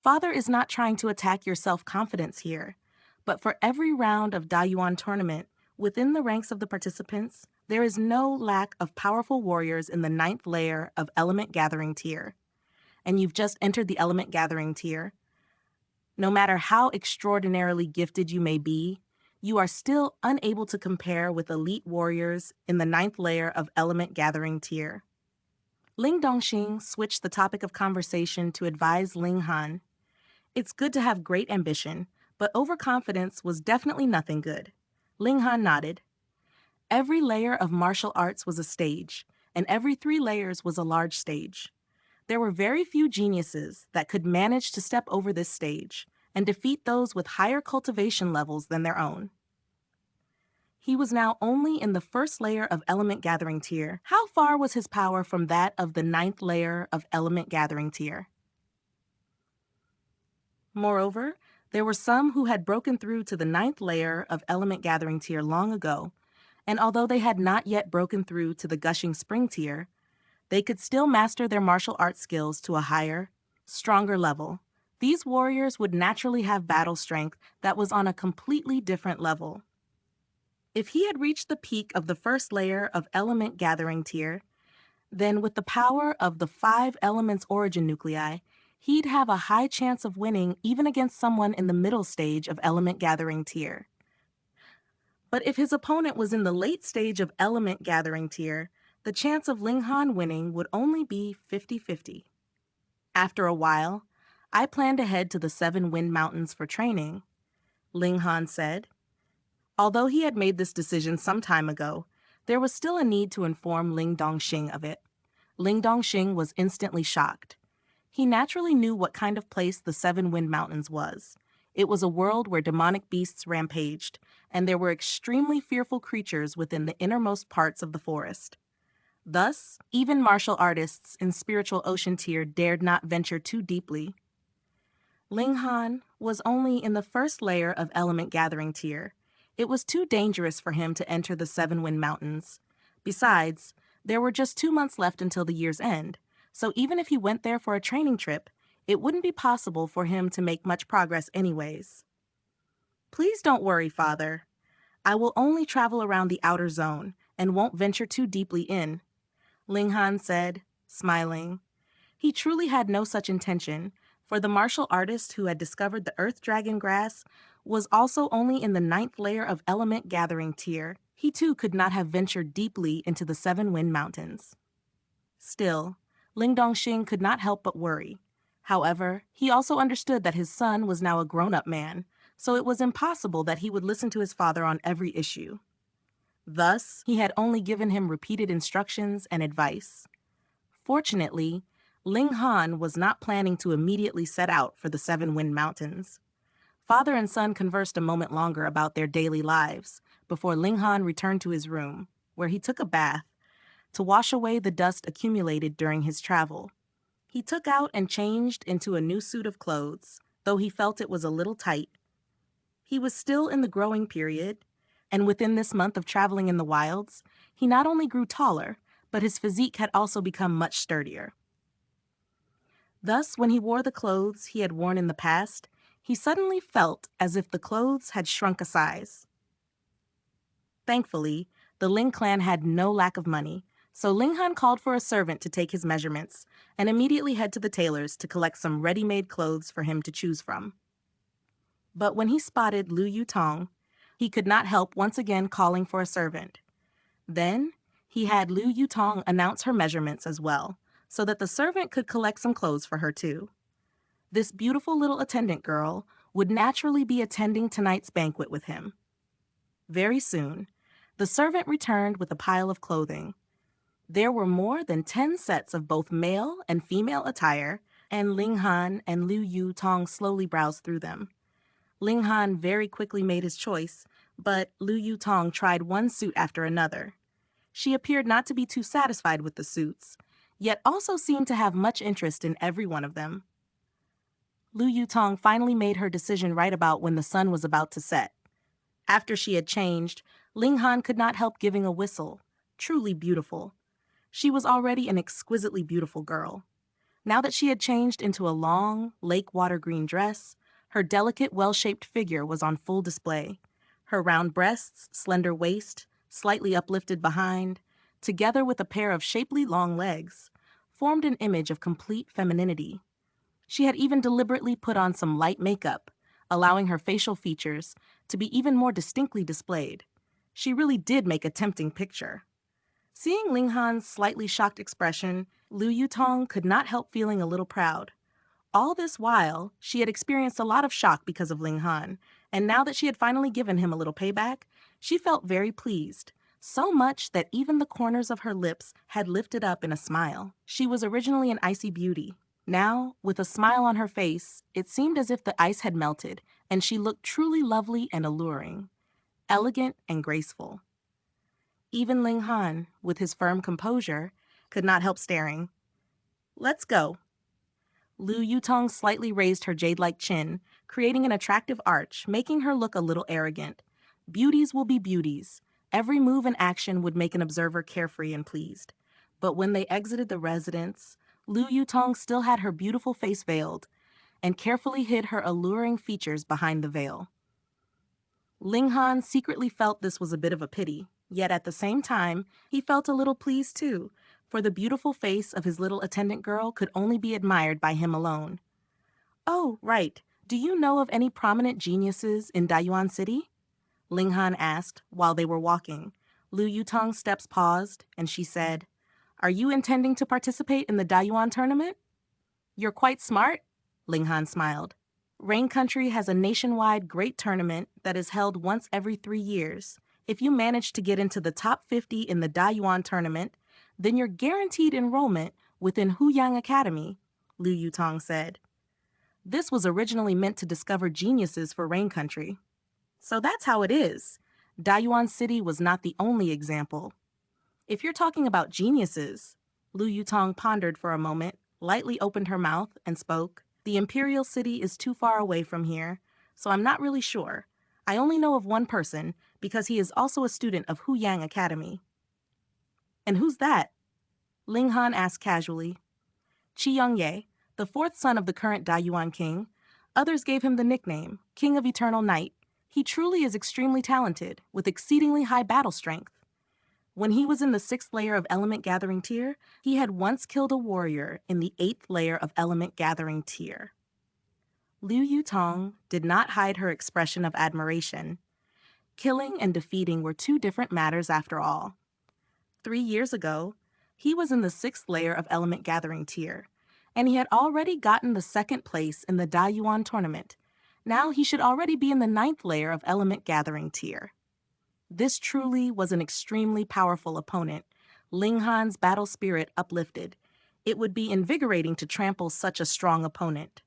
Father is not trying to attack your self-confidence here, but for every round of Dayuan tournament, within the ranks of the participants, there is no lack of powerful warriors in the ninth layer of Element Gathering tier. And you've just entered the Element Gathering tier. No matter how extraordinarily gifted you may be, you are still unable to compare with elite warriors in the ninth layer of Element Gathering tier. Ling Dongxing switched the topic of conversation to advise Ling Han. It's good to have great ambition, but overconfidence was definitely nothing good. Ling Han nodded. Every layer of martial arts was a stage, and every 3 layers was a large stage. There were very few geniuses that could manage to step over this stage and defeat those with higher cultivation levels than their own. He was now only in the first layer of Element Gathering tier. How far was his power from that of the ninth layer of Element Gathering tier? Moreover, there were some who had broken through to the ninth layer of Element Gathering tier long ago, and although they had not yet broken through to the Gushing Spring tier, they could still master their martial arts skills to a higher, stronger level. These warriors would naturally have battle strength that was on a completely different level. If he had reached the peak of the first layer of Element Gathering tier, then with the power of the 5 elements origin nuclei, he'd have a high chance of winning even against someone in the middle stage of Element Gathering tier. But if his opponent was in the late stage of Element Gathering tier, the chance of Ling Han winning would only be 50-50. After a while, I plan to head to the 7 Wind Mountains for training, Ling Han said. Although he had made this decision some time ago, there was still a need to inform Ling Dongxing of it. Ling Dongxing was instantly shocked. He naturally knew what kind of place the 7 Wind Mountains was. It was a world where demonic beasts rampaged, and there were extremely fearful creatures within the innermost parts of the forest. Thus, even martial artists in Spiritual Ocean tier dared not venture too deeply. Ling Han was only in the first layer of Element Gathering tier. It was too dangerous for him to enter the 7 Wind Mountains. Besides, there were just 2 months left until the year's end, so even if he went there for a training trip, it wouldn't be possible for him to make much progress anyways. Please don't worry, Father. I will only travel around the outer zone and won't venture too deeply in, Ling Han said, smiling. He truly had no such intention, for the martial artist who had discovered the Earth Dragon grass was also only in the 9th layer of Element Gathering tier. He too could not have ventured deeply into the 7 Wind Mountains. Still, Ling Dongxing could not help but worry. However, he also understood that his son was now a grown-up man, so it was impossible that he would listen to his father on every issue. Thus, he had only given him repeated instructions and advice. Fortunately, Ling Han was not planning to immediately set out for the 7 Wind Mountains. Father and son conversed a moment longer about their daily lives before Ling Han returned to his room, where he took a bath, to wash away the dust accumulated during his travel. He took out and changed into a new suit of clothes, though he felt it was a little tight. He was still in the growing period, and within this month of traveling in the wilds, he not only grew taller, but his physique had also become much sturdier. Thus, when he wore the clothes he had worn in the past, he suddenly felt as if the clothes had shrunk a size. Thankfully, the Ling clan had no lack of money, so Ling Han called for a servant to take his measurements and immediately head to the tailor's to collect some ready-made clothes for him to choose from. But when he spotted Lu Yutong, he could not help once again calling for a servant. Then, he had Lu Yutong announce her measurements as well, so that the servant could collect some clothes for her too. This beautiful little attendant girl would naturally be attending tonight's banquet with him. Very soon, the servant returned with a pile of clothing. There were more than 10 sets of both male and female attire, and Ling Han and Lu Yutong slowly browsed through them. Ling Han very quickly made his choice, but Lu Yutong tried one suit after another. She appeared not to be too satisfied with the suits, yet also seemed to have much interest in every one of them. Lu Yutong finally made her decision right about when the sun was about to set. After she had changed, Ling Han could not help giving a whistle. Truly beautiful. She was already an exquisitely beautiful girl. Now that she had changed into a long, lake water green dress, her delicate, well-shaped figure was on full display. Her round breasts, slender waist, slightly uplifted behind, together with a pair of shapely long legs, formed an image of complete femininity. She had even deliberately put on some light makeup, allowing her facial features to be even more distinctly displayed. She really did make a tempting picture. Seeing Ling Han's slightly shocked expression, Liu Yutong could not help feeling a little proud. All this while, she had experienced a lot of shock because of Ling Han, and now that she had finally given him a little payback, she felt very pleased, so much that even the corners of her lips had lifted up in a smile. She was originally an icy beauty. Now, with a smile on her face, it seemed as if the ice had melted, and she looked truly lovely and alluring, elegant and graceful. Even Ling Han, with his firm composure, could not help staring. "Let's go." Liu Yutong slightly raised her jade-like chin, creating an attractive arch, making her look a little arrogant. Beauties will be beauties. Every move and action would make an observer carefree and pleased. But when they exited the residence, Liu Yutong still had her beautiful face veiled and carefully hid her alluring features behind the veil. Ling Han secretly felt this was a bit of a pity, yet at the same time, he felt a little pleased too, for the beautiful face of his little attendant girl could only be admired by him alone. "Oh, right. Do you know of any prominent geniuses in Dayuan City?" Ling Han asked while they were walking. Liu Yutong's steps paused, and she said, "Are you intending to participate in the Dayuan tournament?" "You're quite smart," Ling Han smiled. "Rain Country has a nationwide great tournament that is held once every 3 years. If you manage to get into the top 50 in the Dayuan tournament, then you're guaranteed enrollment within Huyang Academy," Liu Yutong said. This was originally meant to discover geniuses for Rain Country. So that's how it is. Dayuan City was not the only example. If you're talking about geniuses, Liu Yutong pondered for a moment, lightly opened her mouth, and spoke. "The Imperial City is too far away from here, so I'm not really sure. I only know of one person because he is also a student of Huyang Academy." "And who's that?" Ling Han asked casually. "Qi Yongye, the fourth son of the current Dayuan king. Others gave him the nickname, King of Eternal Night. He truly is extremely talented, with exceedingly high battle strength. When he was in the 6th layer of Element Gathering Tier, he had once killed a warrior in the 8th layer of Element Gathering Tier." Liu Yutong did not hide her expression of admiration. Killing and defeating were two different matters after all. 3 years ago, he was in the 6th layer of Element Gathering Tier, and he had already gotten the 2nd place in the Dayuan tournament. Now he should already be in the 9th layer of Element Gathering Tier. This truly was an extremely powerful opponent. Ling Han's battle spirit uplifted. It would be invigorating to trample such a strong opponent.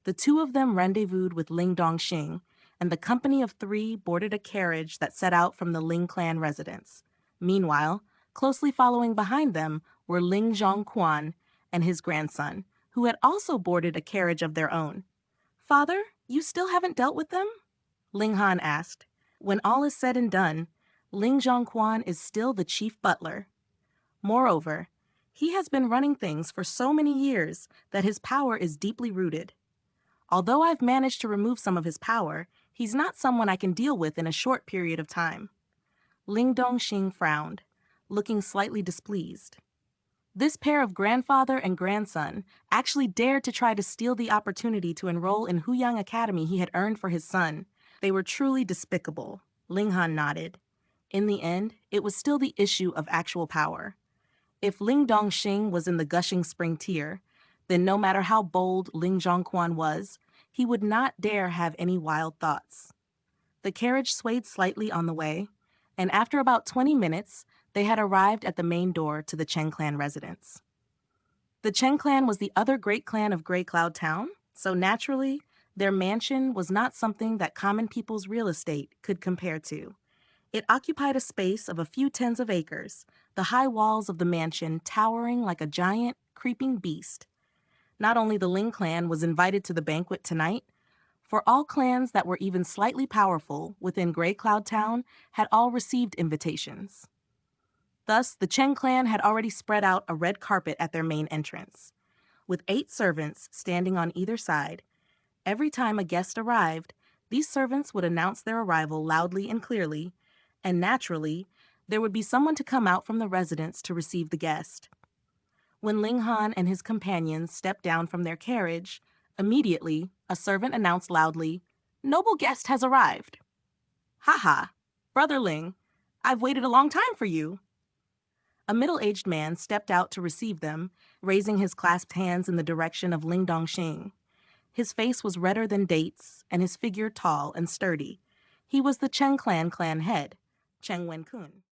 The two of them rendezvoused with Ling Dongxing, and the company of 3 boarded a carriage that set out from the Ling clan residence. Meanwhile, closely following behind them were Ling Xuanhuan and his grandson, who had also boarded a carriage of their own. "Father, you still haven't dealt with them?" Ling Han asked. When all is said and done, Ling Zhongquan is still the chief butler. Moreover, he has been running things for so many years that his power is deeply rooted. Although I've managed to remove some of his power, he's not someone I can deal with in a short period of time. Ling Dongxing frowned, looking slightly displeased. This pair of grandfather and grandson actually dared to try to steal the opportunity to enroll in Huyang Academy he had earned for his son. They were truly despicable. Ling Han nodded. In the end, it was still the issue of actual power. If Ling Dongxing was in the gushing spring tier, then no matter how bold Ling Zhongquan was, he would not dare have any wild thoughts. The carriage swayed slightly on the way, and after about 20 minutes, they had arrived at the main door to the Chen clan residence. The Chen clan was the other great clan of Grey Cloud Town, so naturally, their mansion was not something that common people's real estate could compare to. It occupied a space of a few tens of acres, the high walls of the mansion towering like a giant, creeping beast. Not only the Ling clan was invited to the banquet tonight, for all clans that were even slightly powerful within Grey Cloud Town had all received invitations. Thus, the Chen clan had already spread out a red carpet at their main entrance. with 8 servants standing on either side. Every time a guest arrived, these servants would announce their arrival loudly and clearly, and naturally, there would be someone to come out from the residence to receive the guest. When Ling Han and his companions stepped down from their carriage, immediately a servant announced loudly, "Noble guest has arrived." "Ha ha, Brother Ling, I've waited a long time for you." A middle-aged man stepped out to receive them, raising his clasped hands in the direction of Ling Dongxing. His face was redder than dates, and his figure tall and sturdy. He was the Chen clan head, Cheng Wen-kun.